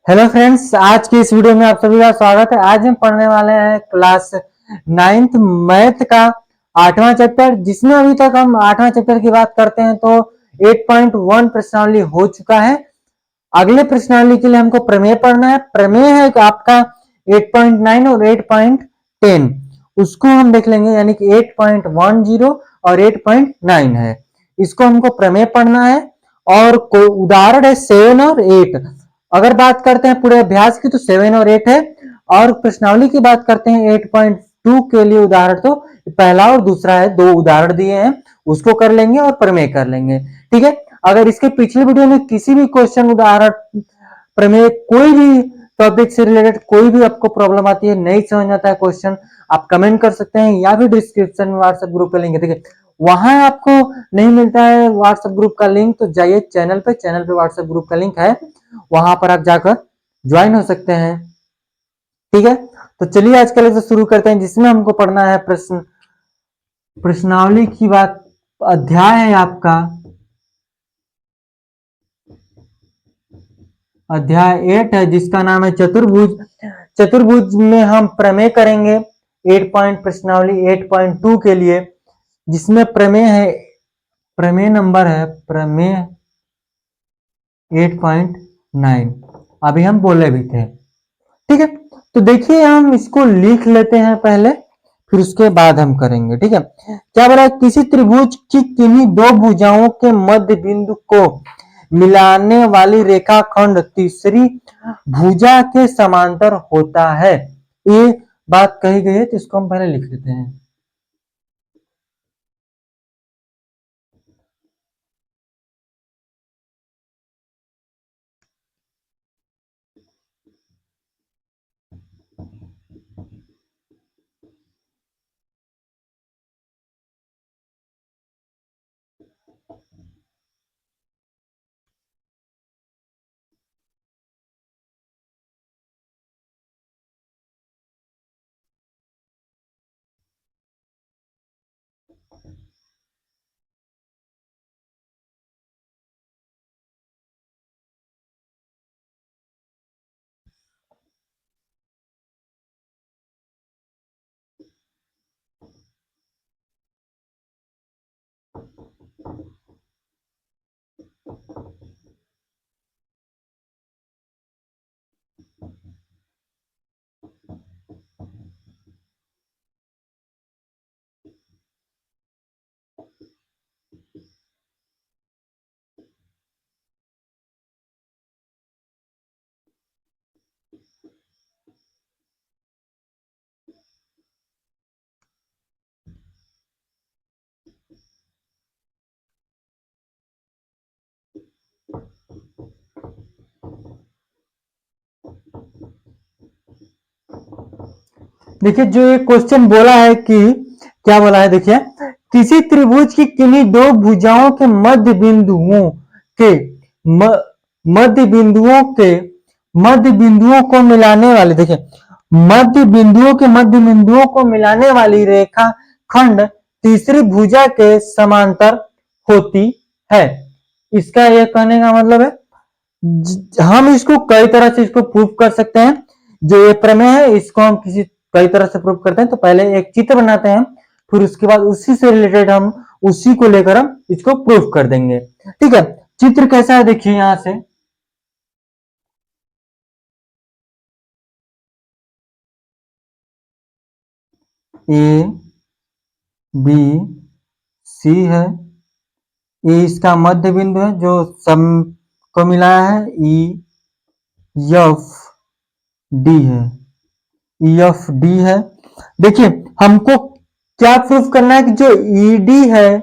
Hello friends, आज की इस वीडियो में आप सभी का स्वागत है। आज हम पढ़ने वाले हैं क्लास 9th मैथ का 8वां चैप्टर, जिसमें अभी तक हम 8वां चैप्टर की बात करते हैं तो 8.1 प्रश्नावली हो चुका है। अगले प्रश्नावली के लिए हमको प्रमेय पढ़ना है। प्रमेय है आपका 8.9 और 8.10, उसको हम देख लेंगे, यानी कि 8.10 और 8.9 है, इसको हमको प्रमेय पढ़ना है। और उदाहरण है 7 और 8। अगर बात करते हैं पूरे अभ्यास की तो 7 और 8 है, और प्रश्नावली की बात करते हैं 8.2 के लिए उदाहरण तो पहला और दूसरा है, दो उदाहरण दिए हैं, उसको कर लेंगे और प्रमेय कर लेंगे। ठीक है, अगर इसके पिछले वीडियो में किसी भी क्वेश्चन, उदाहरण, प्रमेय, कोई भी टॉपिक से रिलेटेड कोई भी आपको प्रॉब्लम आती है, नहीं समझ में आता है क्वेश्चन, आप कमेंट कर सकते हैं, या फिर डिस्क्रिप्शन में व्हाट्सएप ग्रुप का लिंक है, ठीक है, वहां आपको नहीं मिलता है व्हाट्सएप ग्रुप का लिंक तो जाइए चैनल पे व्हाट्सएप ग्रुप का लिंक है, वहां पर आप जाकर ज्वाइन हो सकते हैं। ठीक है, तो चलिए आज का लेक्चर शुरू करते हैं, जिसमें हमको पढ़ना है प्रश्नावली की बात। अध्याय है आपका अध्याय 8 है, जिसका नाम है चतुर्भुज। चतुर्भुज में हम प्रमेय करेंगे 8 पॉइंट प्रश्नावली 8.2 के लिए, जिसमें प्रमेय है, प्रमेय नंबर है प्रमेय 8.9, अभी हम बोले भी थे। ठीक है, तो देखिए हम इसको लिख लेते हैं पहले, फिर उसके बाद हम करेंगे। ठीक है, क्या बोला है, किसी त्रिभुज की किन्हीं दो भुजाओं के मध्य बिंदु को मिलाने वाली रेखाखंड तीसरी भुजा के समांतर होता है। ये बात कही गई है, तो इसको हम पहले लिख लेते हैं। देखिए, जो ये क्वेश्चन बोला है कि क्या बोला है, देखिए, किसी त्रिभुज की किन्हीं दो भुजाओं के मध्य बिंदुओं के मध्य बिंदुओं के मध्य बिंदुओं को मिलाने वाली, देखिए, मध्य बिंदुओं को मिलाने वाली रेखा खंड तीसरी भुजा के समांतर होती है। इसका यह कहने का मतलब है, हम इसको कई तरह से इसको प्रूव कर सकते हैं। जो ये प्रमेय है, इसको हम कई तरह से प्रूव करते हैं। तो पहले एक चित्र बनाते हैं, फिर उसके बाद उसी से रिलेटेड हम उसी को लेकर हम इसको प्रूव कर देंगे। ठीक है, चित्र कैसा है, देखिए यहां से ए बी सी है, ये इसका मध्य बिंदु है जो सम को मिलाया है, ई एफ डी है, ई एफ डी है। देखिए, हमको क्या प्रूफ करना है कि जो ईडी है,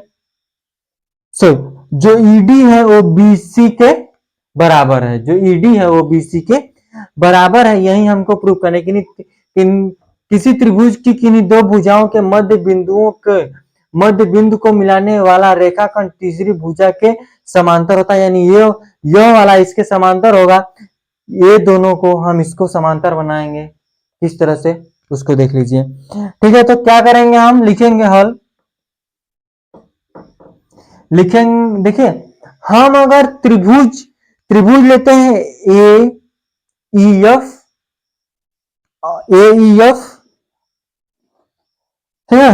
सो जो ईडी है वो बीसी के बराबर है, जो ईडी है वो बीसी के बराबर है। यही हमको प्रूफ करना है कि किसी त्रिभुज की किन्हीं दो भुजाओं के मध्य बिंदु को मिलाने वाला रेखाखंड तीसरी भुजा के समांतर होता है, यानी ये वाला इसके समांतर होगा। ये दोनों को हम इसको समांतर बनाएंगे, किस तरह से उसको देख लीजिए। ठीक है, तो क्या करेंगे, हम लिखेंगे हल, लिखेंगे। देखिए, हम अगर त्रिभुज त्रिभुज लेते हैं ए ई एफ, ए ई एफ है ना,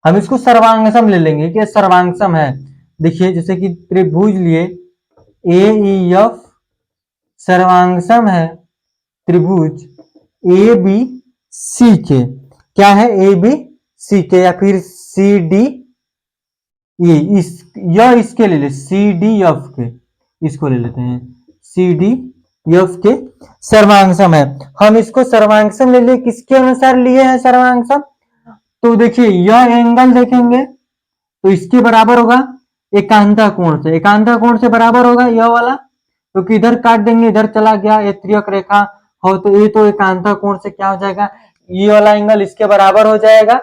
हम इसको सर्वांगसम ले लेंगे कि सर्वांगसम है। देखिए जैसे कि त्रिभुज लिए ए ई एफ सर्वांगसम है त्रिभुज ए बी सी के, क्या है ए बी सी के या फिर सी डी ई, यह इसके ले ले सी डी एफ के, इसको ले लेते हैं सी डी एफ के सर्वांगसम है। हम इसको सर्वांगसम ले लिए, किसके अनुसार लिए हैं सर्वांगसम, तो देखिए यह एंगल देखेंगे तो इसके बराबर होगा एकांता कोण से, एकांता कोण से बराबर होगा यह वाला, क्योंकि इधर काट देंगे इधर चला गया, ये त्रियक रेखा हो तो ये तो एकांता कोण से क्या हो जाएगा, ये वाला एंगल इसके बराबर हो जाएगा।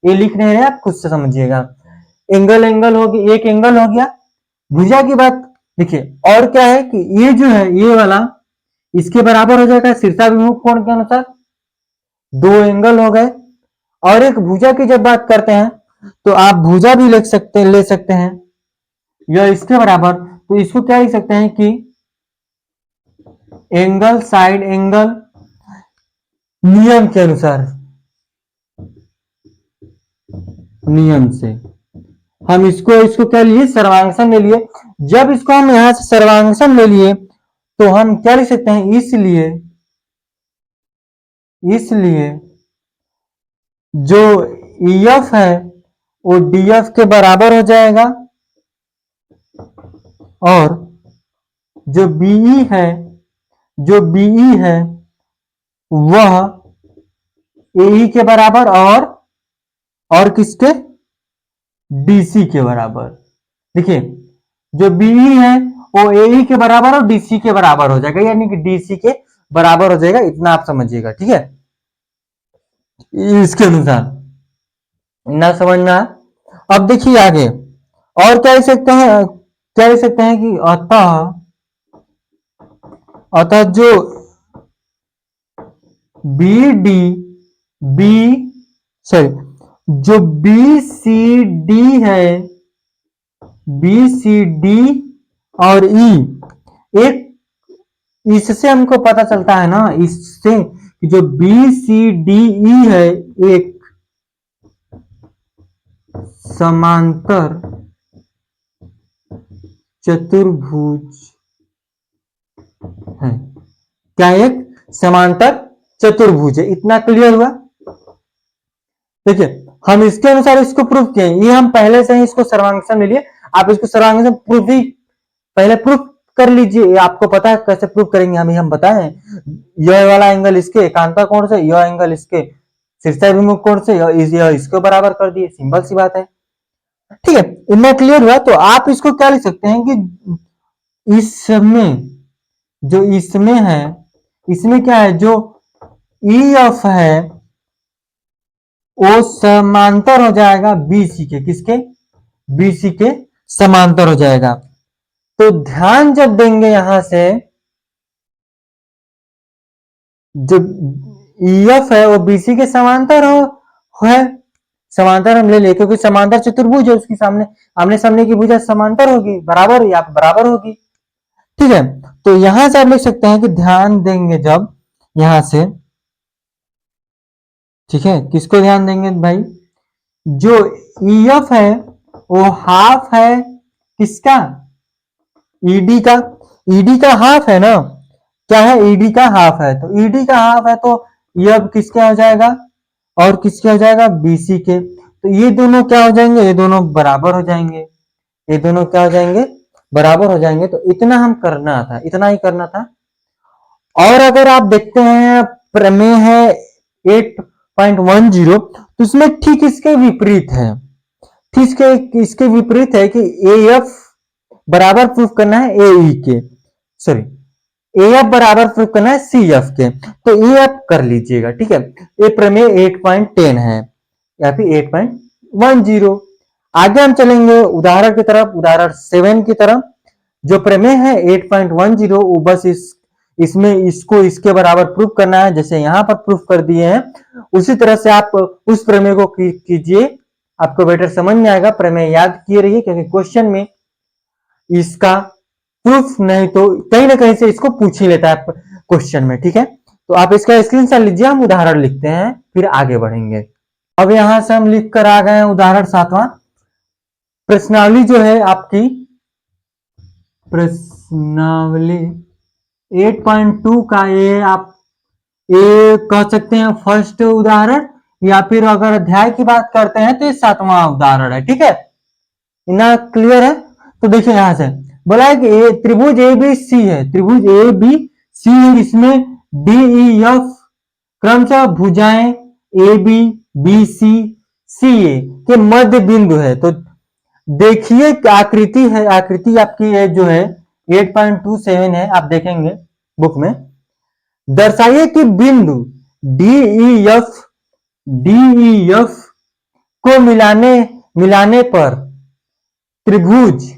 ये लिख रहे हैं आप खुद से समझिएगा, एंगल एंगल हो गया, एक एंगल हो गया। भुजा की बात देखिए और क्या है कि ये जो है ये वाला इसके बराबर हो जाएगा शीर्षाभिमुख कोण के अनुसार, दो एंगल हो गए। और एक भुजा की जब बात करते हैं तो आप भुजा भी ले सकते हैं यह इसके बराबर, तो इसको क्या लिख सकते हैं कि एंगल साइड एंगल नियम के अनुसार, नियम से हम इसको क्या लिए सर्वांगसम ले लिए। जब इसको हम यहां से सर्वांगसम ले लिए तो हम क्या लिख सकते हैं, इसलिए जो EF है वो DF के बराबर हो जाएगा और जो BE है वह AE के बराबर और किसके DC के बराबर। देखिए जो BE है वो AE के बराबर और DC के बराबर हो जाएगा, यानी कि DC के बराबर हो जाएगा, इतना आप समझिएगा ठीक है। इसके अनुसार ना समझना। अब देखिए आगे और क्या लिख सकते हैं कि अतः जो जो BCD है, BCD और E, एक इससे हमको पता चलता है ना, इससे कि जो BCDE है एक समांतर चतुर्भुज है। क्या एक समांतर चतुर्भुज है, इतना क्लियर हुआ। देखिए हम इसके अनुसार इसको प्रूफ किए, ये हम पहले से ही इसको सर्वांगसम ले लिए, आप इसको सर्वांगसम प्रूफ ही पहले प्रूफ कर लीजिए, आपको पता है कैसे प्रूफ करेंगे, हम बताएं यह वाला एंगल इसके एकांता कोण से, यह एंगल इसके शीर्षाभिमुख कोण से, यह इसको बराबर कर दिए, सिंपल सी बात है ठीक है। इतना क्लियर हुआ तो आप इसको क्या लिख सकते हैं कि इसमें क्या है, जो EF है वो समांतर हो जाएगा BC के, किसके BC के समांतर हो जाएगा। तो ध्यान जब देंगे यहां से जो EF है वो BC के समांतर है, समांतर हम ले ले क्योंकि समांतर चतुर्भुज है, उसकी आमने सामने की भुजा समांतर होगी, बराबर या बराबर होगी ठीक है। तो यहां से आप लिख सकते हैं कि ध्यान देंगे जब यहां से, ठीक है, किसको ध्यान देंगे भाई, जो EF है वो हाफ है किसका, ED का हाफ है ना, क्या है ED का हाफ है, तो ED का हाफ है तो ये अब किसका हो जाएगा और किसके हो जाएगा BC के, तो ये दोनों क्या हो जाएंगे, ये दोनों बराबर हो जाएंगे, ये दोनों क्या हो जाएंगे बराबर हो जाएंगे। तो इतना हम करना था, इतना ही करना था। और अगर आप देखते हैं प्रमेय है 8.10 तो इसमें ठीक इसके विपरीत है, ठीक इसके विपरीत है कि AF बराबर प्रूफ करना है AE के, सॉरी AF बराबर प्रूफ करना है CF के, तो ये आप कर लीजिएगा ठीक है। ये प्रमेय 8.10 है या फिर 8.10। आगे हम चलेंगे उदाहरण की तरफ, उदाहरण 7 की तरफ। जो प्रमेय है 8.10 वो बस इसमें इसको इसके बराबर प्रूफ करना है, जैसे यहां पर प्रूफ कर दिए हैं उसी तरह से आप उस प्रमेय को कीजिए, आपको बेटर समझ में आएगा। प्रमेय याद किए रहिए क्योंकि क्वेश्चन में इसका प्रूफ नहीं तो कहीं ना कहीं से इसको पूछ ही लेता है क्वेश्चन में। ठीक है, तो आप इसका स्क्रीनशॉट लीजिए, हम उदाहरण लिखते हैं फिर आगे बढ़ेंगे। अब यहां से हम लिख कर आ गए हैं उदाहरण 7वां। प्रश्नावली जो है आपकी, प्रश्नावली 8.2 का ये आप ये कह सकते हैं फर्स्ट उदाहरण, या फिर अगर अध्याय की बात करते हैं तो ये 7वां उदाहरण है। ठीक है, इतना क्लियर है। तो देखिए यहां से बोला है कि त्रिभुज ए बी सी है, त्रिभुज ए बी सी है, इसमें डी ई एफ क्रमशः भुजाएं ए बी बी सी सी ए के मध्य बिंदु है। तो देखिए आकृति है, आकृति आपकी है जो है 8.27 है, आप देखेंगे बुक में। दर्शाइए कि बिंदु D E F D E F को मिलाने पर त्रिभुज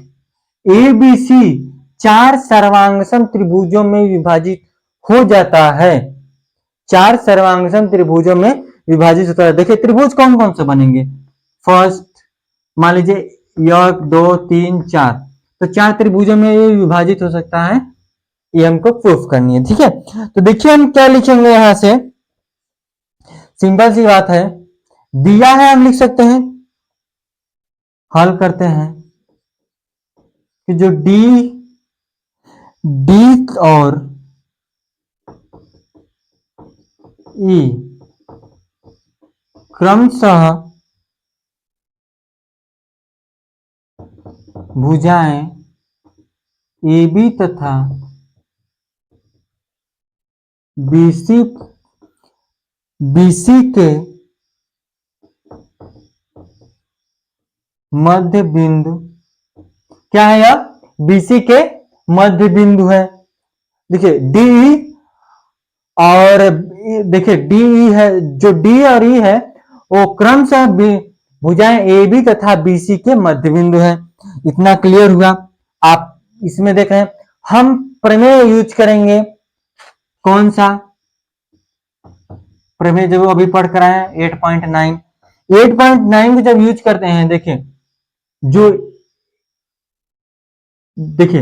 ए बी सी 4 सर्वांगसम त्रिभुजों में विभाजित हो जाता है। 4 सर्वांगसम त्रिभुजों में विभाजित होता है। देखिए त्रिभुज कौन कौन से बनेंगे, फर्स्ट मान लीजिए 1 2 3 4, तो 4 त्रिभुजों में ये विभाजित हो सकता है, ये हमको प्रूफ करनी है। ठीक है, तो देखिए हम क्या लिखेंगे यहां से, सिंपल सी बात है, दिया है हम लिख सकते हैं, हल करते हैं कि जो डी और ई क्रमशः भुजाएं ए बी तथा बीसी बीसी के मध्य बिंदु, क्या है यह, बीसी के मध्य बिंदु है। देखिए डी और देखिए डी है, जो डी और ई है वो क्रमशः भुजाएं ए बी तथा बीसी के मध्य बिंदु है। इतना क्लियर हुआ। आप इसमें देख रहे हैं हम प्रमेय यूज करेंगे, कौन सा प्रमेय, जब अभी पढ़ कर आए 8.9 को जब यूज करते हैं, देखिए जो देखिए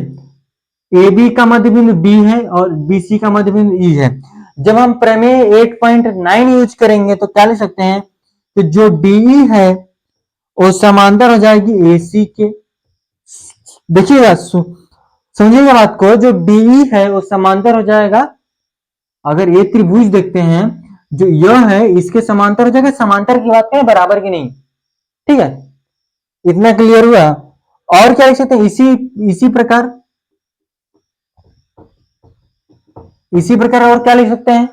ए बी का मध्य बिंदु डी है और बीसी का मध्य बिंदु ई है। जब हम प्रमेय 8.9 यूज करेंगे तो क्या लिख सकते हैं कि जो डी है वो समांतर हो जाएगी एसी के। देखिएगा समझिएगा बात को, जो डी है वो समांतर हो जाएगा, अगर ये त्रिभुज देखते हैं जो यह है इसके समांतर हो जाएगा, समांतर की बात करें बराबर की नहीं। ठीक है, इतना क्लियर हुआ। और क्या लिख सकते हैं, इसी प्रकार और क्या लिख सकते हैं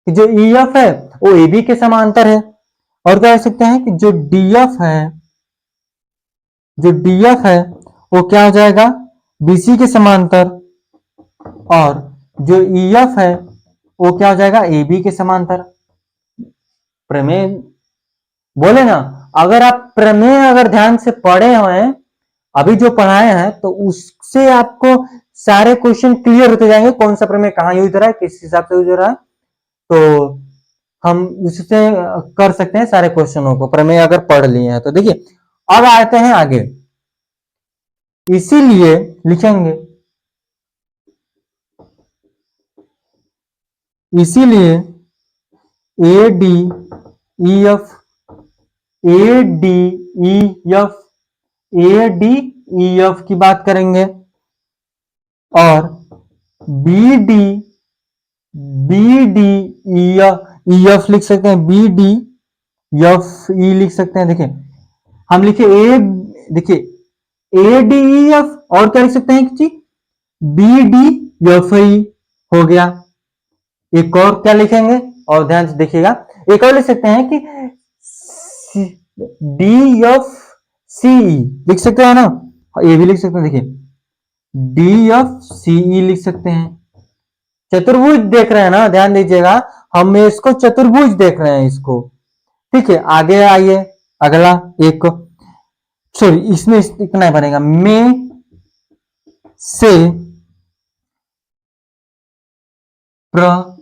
कि जो ई एफ है वो ए बी के समांतर है। और क्या लिख सकते हैं कि जो डी एफ है वो क्या हो जाएगा, बीसी के समांतर, और जो ई एफ है वो क्या हो जाएगा, ए बी के समांतर। प्रमेय बोले ना, अगर आप प्रमेय अगर ध्यान से पढ़े हुए हैं, अभी जो पढ़ाए हैं, तो उससे आपको सारे क्वेश्चन क्लियर होते जाएंगे, कौन सा प्रमेय कहाँ यूज हो रहा है, किस हिसाब से यूज हो रहा है। तो हम उससे कर सकते हैं सारे क्वेश्चनों को, प्रमेय अगर पढ़ लिए हैं तो। देखिए अब आते हैं आगे, इसीलिए लिखेंगे, इसीलिए A D E F A D E F A D E F की बात करेंगे, और बी डी ई एफ लिख सकते हैं, बी डी एफ ई लिख सकते हैं। देखिए हम लिखे ए, देखिए ए डी ई एफ, और क्या लिख सकते हैं कि बी डी एफ ई हो गया। एक और क्या लिखेंगे, और ध्यान से देखिएगा, एक और लिख सकते हैं कि डी एफ सी लिख सकते हैं ना, ये भी लिख सकते हैं। देखिए डी एफ सी ई लिख सकते हैं। चतुर्भुज देख रहे हैं ना, ध्यान दीजिएगा, हम इसको चतुर्भुज देख रहे हैं इसको। ठीक है, आगे आइए, अगला एक, सॉरी इसमें इतना ही बनेगा, में से प्रत्येक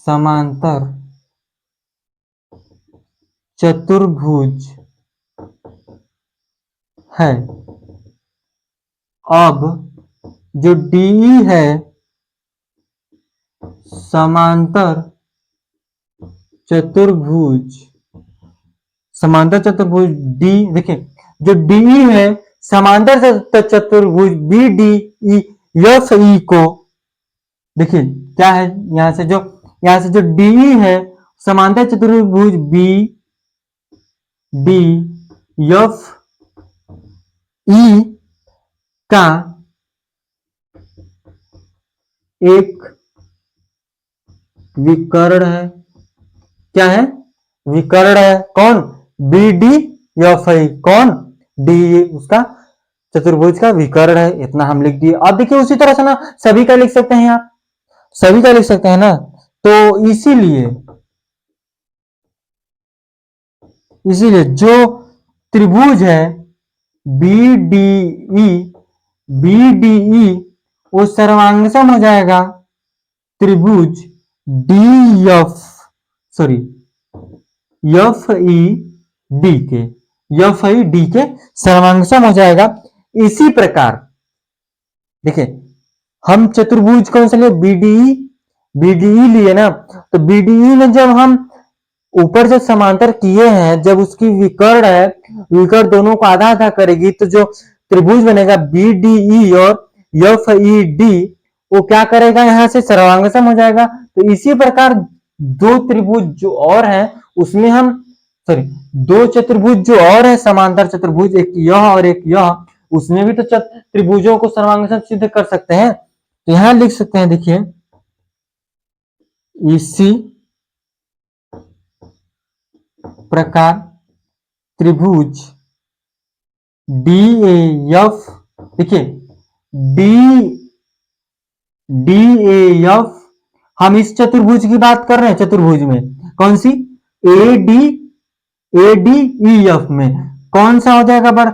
समांतर चतुर्भुज है। अब जो DE है समांतर चतुर्भुज, समांतर चतुर्भुज डी, देखिए जो DE है समांतर चतुर्भुज BDE FE को, देखिए क्या है, यहां से जो DE है समांतर चतुर्भुज BDFE का एक विकर्ण है। क्या है? विकर्ण है। कौन? BDFE। कौन? DE उसका चतुर्भुज का विकर्ण है। इतना हम लिख दिए। अब देखिए उसी तरह से ना सभी का लिख सकते हैं, आप सभी का लिख सकते हैं ना, तो इसीलिए जो त्रिभुज है BDE वो सर्वांगसम हो जाएगा त्रिभुज DF, सॉरी FED के सर्वांगसम हो जाएगा। इसी प्रकार देखिए हम चतुर्भुज कौन सा लिए? BDE लिए ना, तो BDE में जब हम ऊपर से समांतर किए हैं, जब उसकी विकर्ण है, विकर्ण दोनों को आधा आधा करेगी, तो जो त्रिभुज बनेगा BDE और FED वो क्या करेगा? यहां से सर्वांगसम हो जाएगा। तो इसी प्रकार दो त्रिभुज जो और है उसमें हम, सॉरी दो चतुर्भुज जो और है समांतर चतुर्भुज, एक यह और एक यह, उसमें भी तो त्रिभुजों को सर्वांगसम सिद्ध कर सकते हैं। तो यहां लिख सकते हैं, देखिए इसी प्रकार त्रिभुज DAF, देखिए DAF, हम इस चतुर्भुज की बात कर रहे हैं। चतुर्भुज में कौन सी? ADEF में कौन सा हो जाएगा पर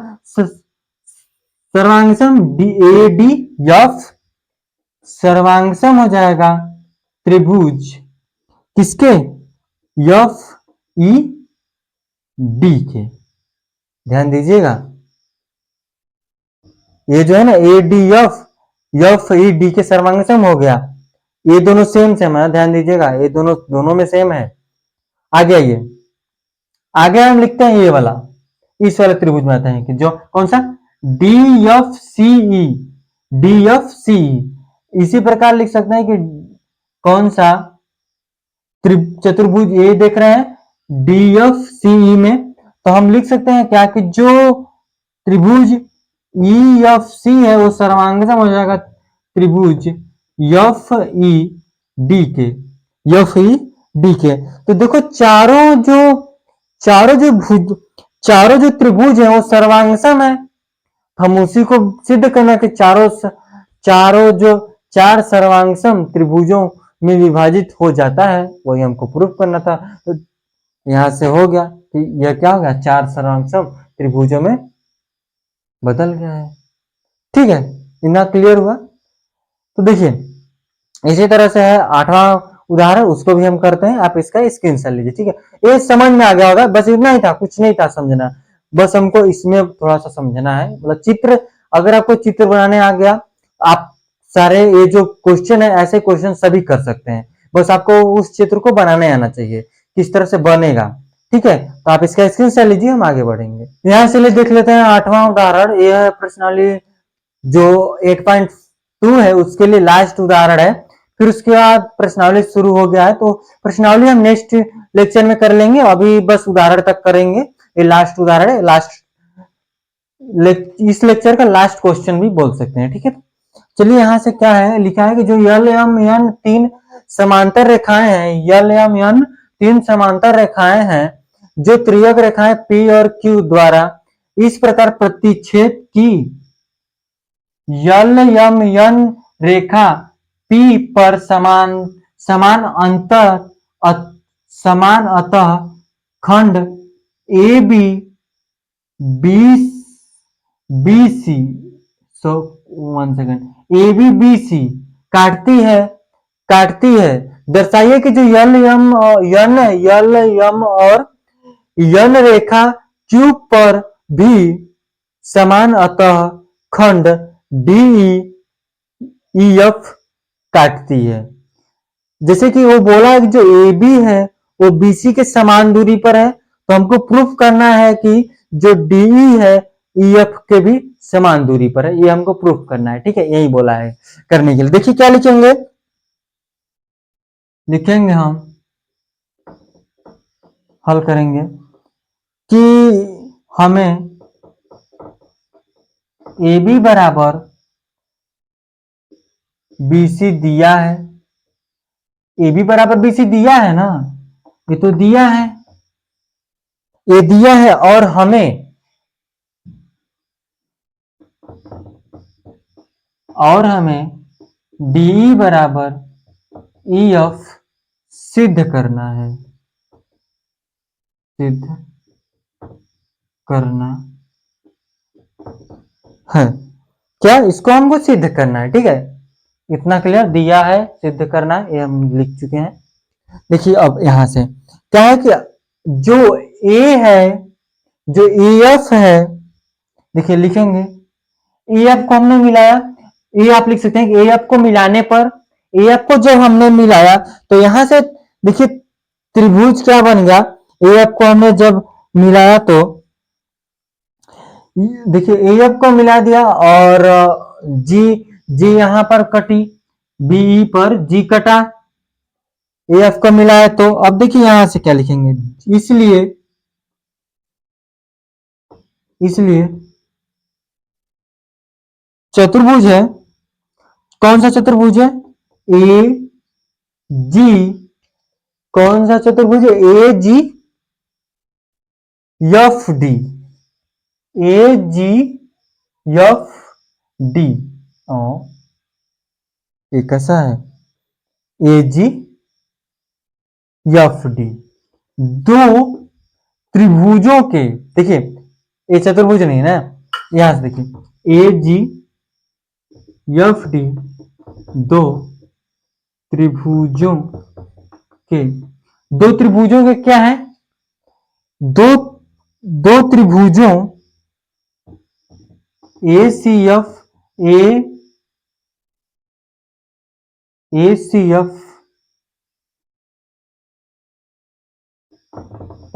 सर्वांगसम? ADF सर्वांगसम हो जाएगा त्रिभुज किसके? FED के। ध्यान दीजिएगा, ये जो है ना ADF FED के सर्वांगसम हो गया। ये दोनों सेम है, ध्यान दीजिएगा, ये दोनों में सेम है। आगे आइए, आगे हम लिखते हैं ये वाला, इस वाले त्रिभुज में आते हैं कि जो कौन सा? DFCE। इसी प्रकार लिख सकते हैं कि कौन सा चतुर्भुज ये देख रहे हैं DFCE में, तो हम लिख सकते हैं क्या कि जो त्रिभुज EFC है वो सर्वांगसम हो जाएगा त्रिभुज FED के। तो देखो चारों जो त्रिभुज है वो सर्वांगसम है। हम उसी को सिद्ध करना कि चार सर्वांगसम त्रिभुजों में विभाजित हो जाता है, वही हमको प्रूफ करना था। तो यहां से हो गया कि यह क्या हो गया? चार सर्वांगसम त्रिभुजों में बदल गया है। ठीक है, इतना क्लियर हुआ। तो देखिए इसी तरह से है 8वां उदाहरण, उसको भी हम करते हैं। आप इसका स्क्रीनशॉट लीजिए। ठीक है, ये समझ में आ गया होगा। बस इतना ही था, कुछ नहीं था समझना, बस हमको इसमें थोड़ा सा समझना है। मतलब चित्र, अगर आपको चित्र बनाने आ गया, आप सारे ये जो क्वेश्चन है ऐसे क्वेश्चन सभी कर सकते हैं। बस आपको उस चित्र को बनाने आना चाहिए, किस तरह से बनेगा। ठीक है, तो आप इसका स्क्रीनशॉट लीजिए, हम आगे बढ़ेंगे। यहां से देख लेते हैं 8वां उदाहरण। यह है प्रश्नावली जो 8.2 है उसके लिए लास्ट उदाहरण है। फिर उसके बाद प्रश्नावली शुरू हो गया है, तो प्रश्नावली हम नेक्स्ट लेक्चर में कर लेंगे। अभी बस उदाहरण तक करेंगे। ये लास्ट उदाहरण है, इस लेक्चर का लास्ट क्वेश्चन भी बोल सकते हैं। ठीक है, चलिए यहां से क्या है लिखा है कि जो LMN तीन समांतर रेखाएं हैं, LMN तीन समांतर रेखाएं हैं जो त्रियक रेखाएं P और Q द्वारा इस प्रकार प्रतिच्छेद की। LMN रेखा P पर समान अतः खंड AB BC, सो 1 सेकंड, ABBC काटती है। दर्शाइए कि जो LM और N रेखा Q पर भी समान अतः खंड डी ई एफ काटती है। जैसे कि वो बोला कि जो ए बी है वो बीसी के समान दूरी पर है, तो हमको प्रूफ करना है कि जो डीई है ई एफ के भी समान दूरी पर है, ये हमको प्रूफ करना है। ठीक है, यही बोला है करने के लिए। देखिए क्या लिखेंगे, लिखेंगे हम हल करेंगे कि हमें ए बी बराबर बीसी दिया है, ए बी बराबर बीसी दिया है ना, ये तो दिया है, ये दिया है, और हमें डी बराबर ई एफ सिद्ध करना है, सिद्ध करना है। क्या इसको हमको सिद्ध करना है। ठीक है, इतना क्लियर, दिया है सिद्ध करना है, ये हम लिख चुके हैं। देखिए अब यहां से क्या है कि जो ए है, जो ई एफ है, देखिए लिखेंगे ए एफ को हमने मिलाया, ए आप लिख सकते हैं कि ए एफ को मिलाने पर, ए एफ को जब हमने मिलाया तो यहां से देखिए त्रिभुज क्या बन गया, ए एफ को हमने जब मिलाया तो देखिए ए एफ को मिला दिया और जी जी यहां पर कटी, बीई पर जी कटा, ए एफ को मिलाया, तो अब देखिए यहां से क्या लिखेंगे, इसलिए इसलिए चतुर्भुज है, कौन सा चतुर्भुज है, ए जी, कौन सा चतुर्भुज है, ए जी एफ डी, ए जी एफ डी, ये कैसा है, ए जी एफ डी, दो त्रिभुजों के, देखिए ये चतुर्भुज नहीं है ना, यहां से देखिए ए जी एफ डी, दो त्रिभुजों के, दो त्रिभुजों के क्या है, दो दो त्रिभुजों ए C F A C F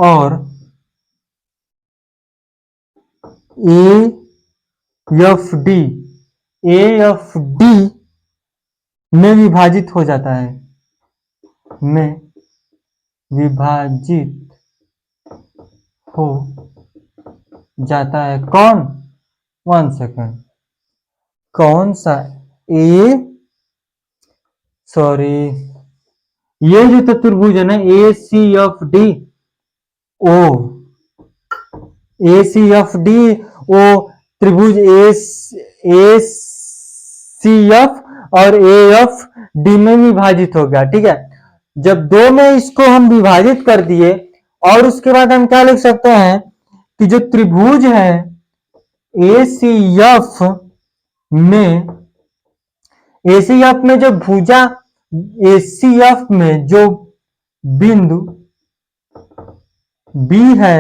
और ए एफ डी में विभाजित हो जाता है, में विभाजित हो जाता है। कौन, 1 सेकेंड, कौन सा, ए सॉरी, ये जो चतुर्भुज है ना ए सी एफ डी, ओ ए सी एफ डी, ओ त्रिभुज ए सी एफ और ए एफ डी में विभाजित हो गया। ठीक है, जब दो में इसको हम विभाजित कर दिए और उसके बाद हम क्या लिख सकते हैं कि जो त्रिभुज है ए सी एफ में, ए सी एफ में जो भुजा, ए सी एफ में जो बिंदु बी है,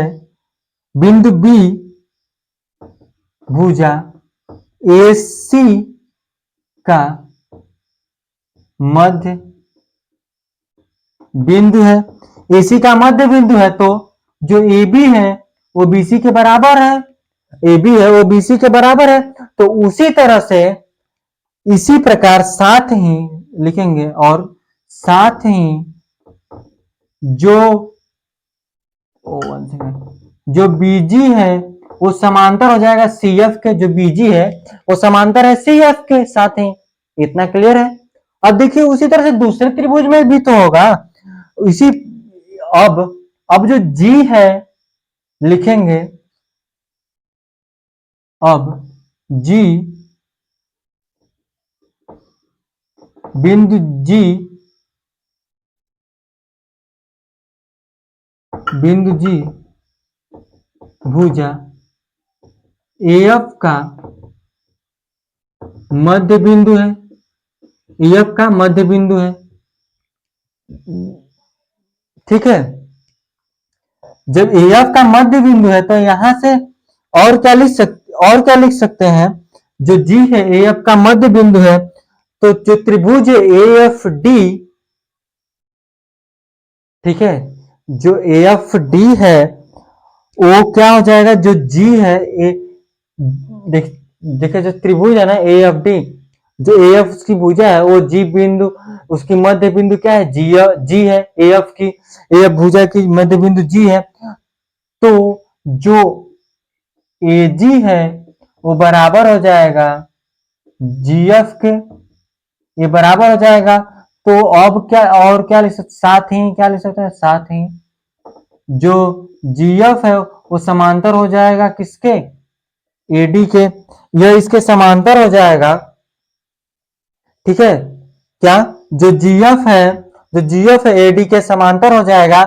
बिंदु बी भुजा ए सी का मध्य बिंदु है, एसी का मध्य बिंदु है, तो जो ए बी है वो बीसी के बराबर है, ए बी है वो बीसी के बराबर है। तो उसी तरह से इसी प्रकार साथ ही लिखेंगे, और साथ ही जो जो बीजी है वो समांतर हो जाएगा सी एफ के, जो बीजी है वो समांतर है सी एफ के साथ ही। इतना क्लियर है। अब देखिए उसी तरह से दूसरे त्रिभुज में भी तो होगा इसी, अब जो जी है लिखेंगे, अब जी बिंदु जी, बिंदु जी भुजा एफ का मध्य बिंदु है, एफ का मध्य बिंदु है। ठीक है, जब एफ का मध्य बिंदु है तो यहां से और क्या लिख सकते, और क्या लिख सकते हैं, जो जी है ए एफ का मध्य बिंदु है, तो जो त्रिभुज ए एफ डी, ठीक है, जो ए एफ डी है वो क्या हो जाएगा, जो जी है ए, देखिए जो त्रिभुज है ना ए एफ डी, जो ए एफ की भुजा है वो जी बिंदु, उसकी मध्य बिंदु क्या है, जी है, ए एफ की, ए एफ भुजा की मध्य बिंदु जी है, तो जो ए जी है वो बराबर हो जाएगा जी एफ के, ये बराबर हो जाएगा। तो अब क्या और क्या लिख सकते, साथ ही क्या लिख सकते हैं, साथ ही जो जी एफ है वो समांतर हो जाएगा किसके, एडी के, यह इसके समांतर हो जाएगा, ठीक है, क्या, जो जीएफ है, जो जीएफ है एडी के समांतर हो जाएगा।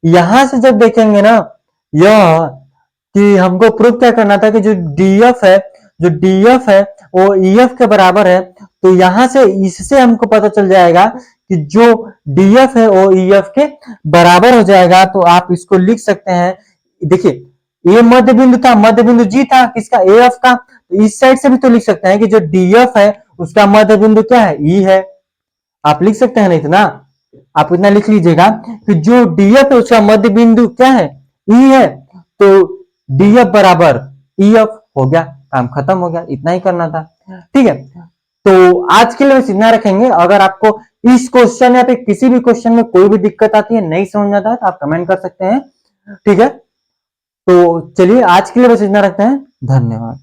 यहां से जब देखेंगे ना यह, कि हमको प्रूफ क्या करना था कि जो डीएफ है, जो डीएफ है वो ईएफ के बराबर है, तो यहां से इससे हमको पता चल जाएगा कि जो डीएफ है वो ईएफ के बराबर हो जाएगा। तो आप इसको लिख सकते हैं, देखिए ये मध्य बिंदु था, मध्य बिंदु जी था किसका, एएफ का, तो इस साइड से भी तो लिख सकते हैं कि जो डीएफ है उसका मध्य बिंदु क्या है, ई है। आप लिख सकते हैं ना इतना, आप इतना लिख लीजिएगा कि जो डीएफ है उसका मध्य बिंदु क्या है, ई है, तो डीएफ बराबर ईएफ हो गया, काम खत्म हो गया, इतना ही करना था, ठीक है। तो आज के लिए बस इतना रखेंगे। अगर आपको इस क्वेश्चन या फिर किसी भी क्वेश्चन में कोई भी दिक्कत आती है, नहीं समझ में आता है, तो आप कमेंट कर सकते हैं, ठीक है। तो चलिए आज के लिए बस इतना रखते हैं, धन्यवाद।